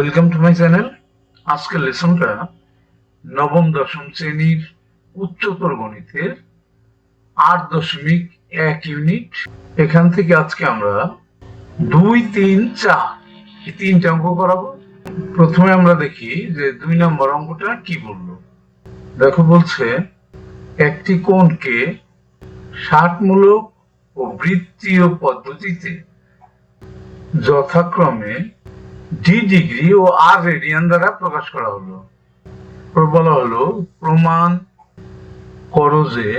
Welcome to my channel. আজকের লেসনটা নবম-দশম শ্রেণীর উচ্চতর গণিতের 8.1 ইউনিট। এখান থেকে আজকে আমরা 2, 3, 4 এই তিনটে অঙ্ক করাবো। প্রথমে আমরা দেখি যে 2 নম্বর অঙ্কটা কি বললো। দেখো, বলছে একটি কোণকে ষাটমূলক ও বৃত্তীয় পদ্ধতিতে যথাক্রমে ডি ডিগ্রি ও আর রেডিয়ান দ্বারা প্রকাশ করা হলো। বলা হলো প্রমাণ করো যে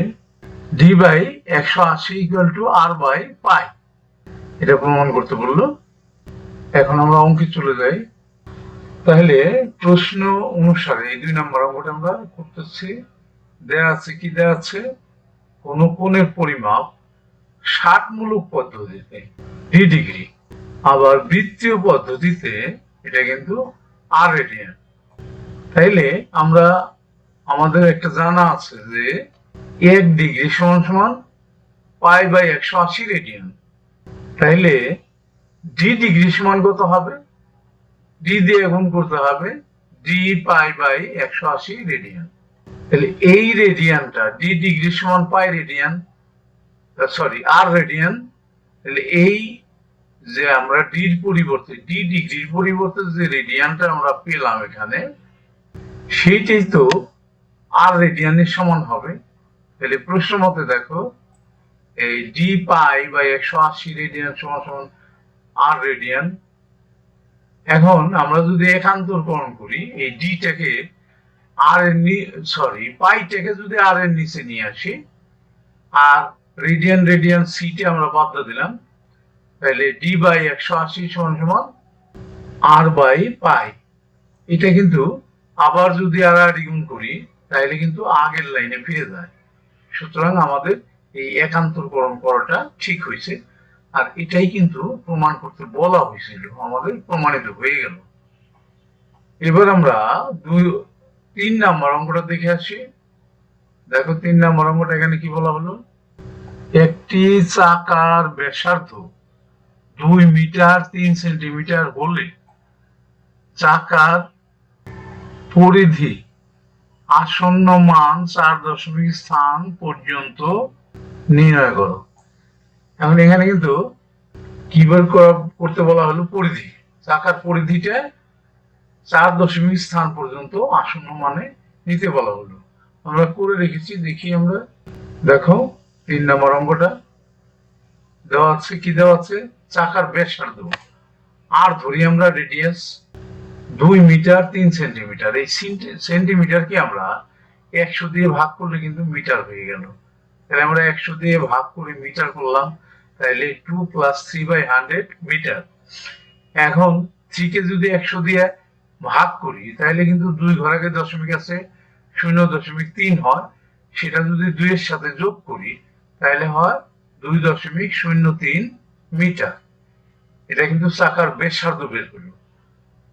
D by 180 equal to R by pi. এটা প্রমাণ করতে বললো। এখন আমরা অঙ্কে চলে যাই। তাহলে প্রশ্ন অনুসারে এই 2 নম্বর অঙ্কটা আমরা করতেছি। দেয়া আছে কি, দেয়া আছে কোন কোণের পরিমাপ ষাটমূলক পদ্ধতিতে ডি ডিগ্রি, আবার বৃত্তীয় পদ্ধতিতে এটা কিন্তু আর রেডিয়ান। তাইলে আমরা আমাদের একটা জানা আছে যে 1 ডিগ্রি সমান সমান পাই বাই 180 রেডিয়ান। তাইলে ডি ডিগ্রি সমান কত হবে? ডি দিয়ে গুণ করতে হবে ডি পাই বাই 180 রেডিয়ান। তাহলে এই রেডিয়ানটা ডি ডিগ্রি সমান পাই রেডিয়ান, সরি আর রেডিয়ান। তাহলে এই যে আমরা ডির পরিবর্তে ডি ডিগ্রির পরিবর্তে যে রেডিয়ানটা আমরা পেলাম এখানে, সেইটাই তো আর রেডিয়ানের সমান হবে। তাহলে প্রশ্ন মতে দেখো এই ডি পাই বাই 180 রেডিয়ান সমান সমান আর রেডিয়ান। এখন আমরা যদি একান্তরকরণ করি এই ডিটাকে আর এর পাইটাকে যদি আর এর নিচে নিয়ে আসি আর রেডিয়ান রেডিয়ান সিটা আমরা বাদ দিলাম, তাহলে ডি বাই 180 সমান সমান আর বাই পাই। এটা কিন্তু আবার যদি আর গুণ করি তাহলে কিন্তু আগের লাইনে ফিরে যায়। সুতরাং আমাদের এই একান্তরকরণ করাটা ঠিক হয়েছে, আর এটাই কিন্তু প্রমাণ করতে বলা হয়েছিল, আমাদের প্রমাণিত হয়ে গেল। এবার আমরা 3 নম্বর অঙ্কটা দেখে আসি। দেখো 3 নম্বর অঙ্কটা এখানে কি বলা হলো, একটি চাকার ব্যাসার্ধ 2 মিটার 3 সেন্টিমিটার হলে চাকার পরিধি আসন্ন মান 4 স্থান পর্যন্ত নির্ণয় করো। এখন এখানে কিন্তু কি বের করতে বলা হলো, পরিধি, চাকার পরিধিটা 4 স্থান পর্যন্ত আসন্ন মানে নিতে বলা হলো। আমরা করে রেখেছি, দেখি আমরা। দেখো 3 নম্বর অঙ্কটা দেওয়া আছে কি, দেওয়া আছে চাকার ব্যাসার্ধ আর ধরি আমরা রেডিয়াস 2 মিটার 3 সেন্টিমিটার। এই সেন্টিমিটার কি আমরা 100 দিয়ে ভাগ করলে কিন্তু মিটার হয়ে গেল। তাহলে আমরা 100 দিয়ে ভাগ করে মিটার করলাম, তাহলে 2 + 3/100 মিটার। এখন 3 কে যদি 100 দিয়ে ভাগ করি তাহলে কিন্তু 2 ঘর আগে দশমিক আছে 0.3 হয়। সেটা যদি 2 এর সাথে যোগ করি তাহলে হয় 2.03 মিটার। এটা কিন্তু চাকার ব্যাসার্ধ বের হলো।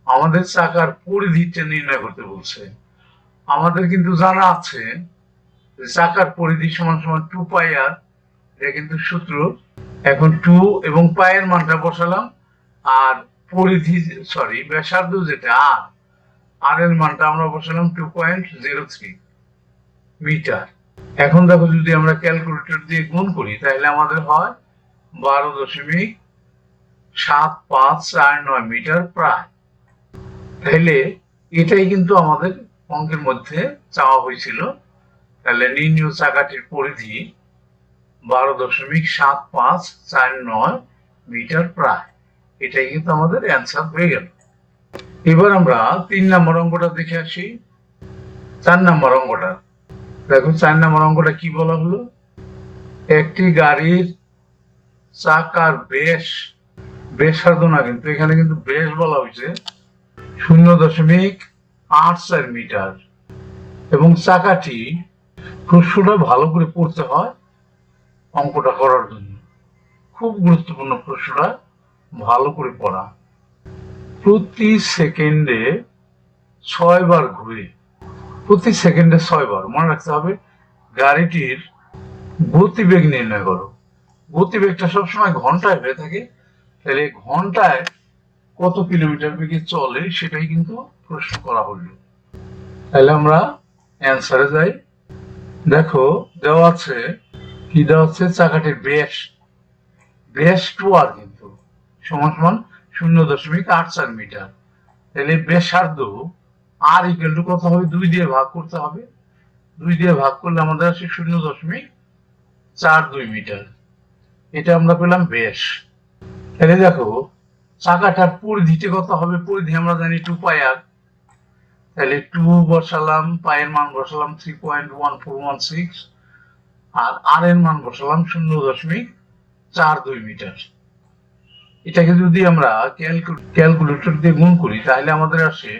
আমাদের চাকার পরিধিটা নির্ণয় করতে বলছে। আমাদের কিন্তু জানা আছে যে চাকার পরিধি সমান সমান 2 পাই আর, এটা কিন্তু সূত্র। এখন 2 এবং পাইয়ের মানটা বসালাম, আর পরিধি ব্যাসার্ধ যেটা আর এর মানটা আমরা বসালাম 2.03 মিটার। এখন দেখো যদি আমরা ক্যালকুলেটর দিয়ে গুণ করি তাহলে আমাদের হয় 12.7549 মিটার প্রায়। তাহলে এটাই কিন্তু আমাদের অঙ্কের মধ্যে চাওয়া হয়েছিল। তাহলে নির্ণীয় চাকাটির পরিধি 12.7549 মিটার প্রায়। এটাই কিন্তু আমাদের অ্যান্সার হয়ে গেল। এবার আমরা 3 নম্বর অঙ্কটা দেখে আসি। 4 নম্বর অঙ্কটা দেখো, 4 নম্বর অঙ্কটা কি বলা হলো, একটি গাড়ির চাকার ব্যাসার্ধ না, কিন্তু এখানে কিন্তু ব্যাস বলা হয়েছে 0.84 মিটার, এবং চাকাটি, প্রশ্নটা ভালো করে পড়তে হয় অঙ্কটা করার জন্য। খুব গুরুত্বপূর্ণ প্রশ্নটা, ভালো করে পড়া। প্রতি সেকেন্ডে 6 বার ঘুরে, প্রতি সেকেন্ডে 6 বার। মনে রাখতে হবে গাড়িটির গতিবেগ নির্ণয় করো। গতিবেগটা সবসময় ঘন্টায় হয়ে থাকে, তাহলে ঘন্টায় কত কিলোমিটার বেগে চলে সেটাই কিন্তু প্রশ্ন করা হলো। তাহলে আমরা অ্যান্সারে যাই। দেখো দেওয়া আছে, কি দেওয়া আছে, চাকাটির ব্যাস 2r কিন্তু সমান সমান 0.84 মিটার। তাহলে ব্যাসার্ধ আর ইকুয়াল টু কত হবে, 2 দিয়ে ভাগ করতে হবে। 2 দিয়ে ভাগ করলে আমাদের আসে 0.42 মিটার। এটা আমরা পেলাম ব্যাস। তাহলে দেখো চাকাটার পরিধিটা কত হবে, পরিধি আমরা জানি 2πr। তাহলে 2 বসালাম, পায়ের মান বসালাম 3.1416, আর আর এর মান বসালাম 0.42 মিটার। এটাকে যদি আমরা ক্যালকুলেটর দিয়ে গুণ করি তাহলে আমাদের আসে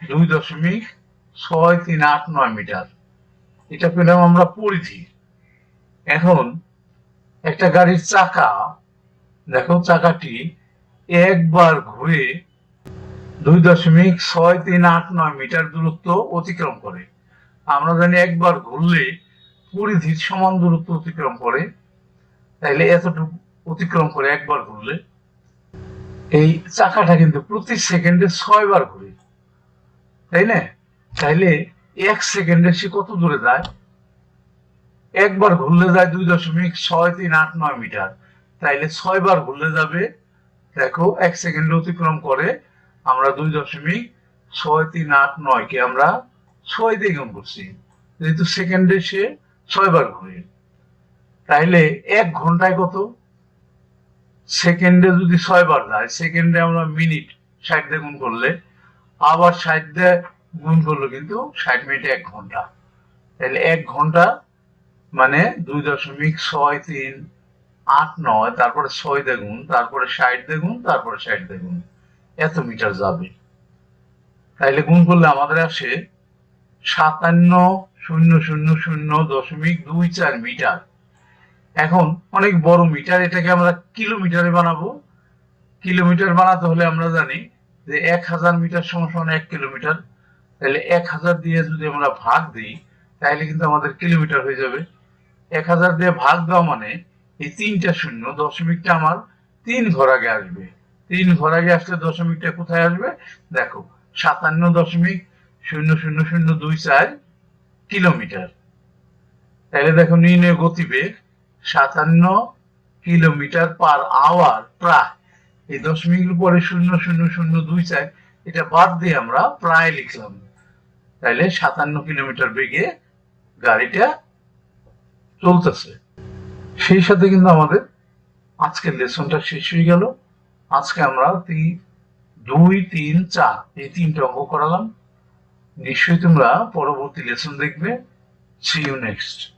2.6389 মিটার। এটা পেলাম আমরা পরিধি। এখন একটা গাড়ির চাকা, দেখো চাকাটি একবার ঘুরে 2.6389 মিটার দূরত্ব অতিক্রম করে। আমরা জানি একবার ঘুরলে পরিধির সমান দূরত্ব অতিক্রম করে, তাইলে এতটুকু অতিক্রম করে একবার ঘুরলে। এই চাকাটা কিন্তু প্রতি সেকেন্ডে 6 বার ঘুরে, তাই না? তাইলে 1 সেকেন্ডে সে কত দূরে যায়, একবার ঘুরলে যায় 2.6389 মিটার। তাইলে 6 বার ঘুরলে যাবে, দেখো 1 সেকেন্ডে অতিক্রম করে। আমরা 2.6389 কে আমরা 6 দিয়ে গুণ করছি, যেহেতু সেকেন্ডে সে 6 বার ঘুরে। তাইলে 1 ঘন্টায় কত, সেকেন্ডে যদি 6 বার যায়, সেকেন্ডে আমরা মিনিট 60 দিয়ে গুণ করলে, আবার 60 দিয়ে গুণ করলে কিন্তু 60 মিনিটে 1 ঘন্টা। তাহলে 1 ঘন্টা মানে 2.6389, তারপরে 6 দিয়ে গুণ, তারপরে 60 দিয়ে গুণ, তারপরে 60 দিয়ে গুণ, এত মিটার যাবে। তাইলে গুণ করলে আমাদের আসে 57,000.24 মিটার। এখন অনেক বড় মিটার, এটাকে আমরা কিলোমিটারে বানাবো। কিলোমিটার বানাতে হলে আমরা জানি যে 1000 মিটার সমান 1 কিলোমিটার। তাহলে 1000 দিয়ে যদি আমরা ভাগ দিই তাহলে কিন্তু আমাদের কিলোমিটার হয়ে যাবে। 1000 দিয়ে ভাগ দেওয়া মানে এই 3টা শূন্য, দশমিকটা আমার 3 ঘর আগে আসবে। 3 ঘর আগে আসলে দশমিকটা কোথায় আসবে, দেখো 57.00024 কিলোমিটার। তাহলে দেখো নির্ণয় গতিবেগ 57 কিলোমিটার পার আওয়ার প্রায়। এই দশমিকের পরে 0.0024, এটা বাদ দিয়ে আমরা প্রায় লিখলাম। তাহলে 57 কিলোমিটার বেগে গাড়িটা চলতেছে। সেই সাথে কিন্তু আমাদের আজকের লেসনটা শেষ হয়ে গেল। আজকে আমরা 2, 3, 4 এই 3টে অঙ্ক করালাম। নিশ্চয়ই তোমরা পরবর্তী লেসন দেখবে। See you next.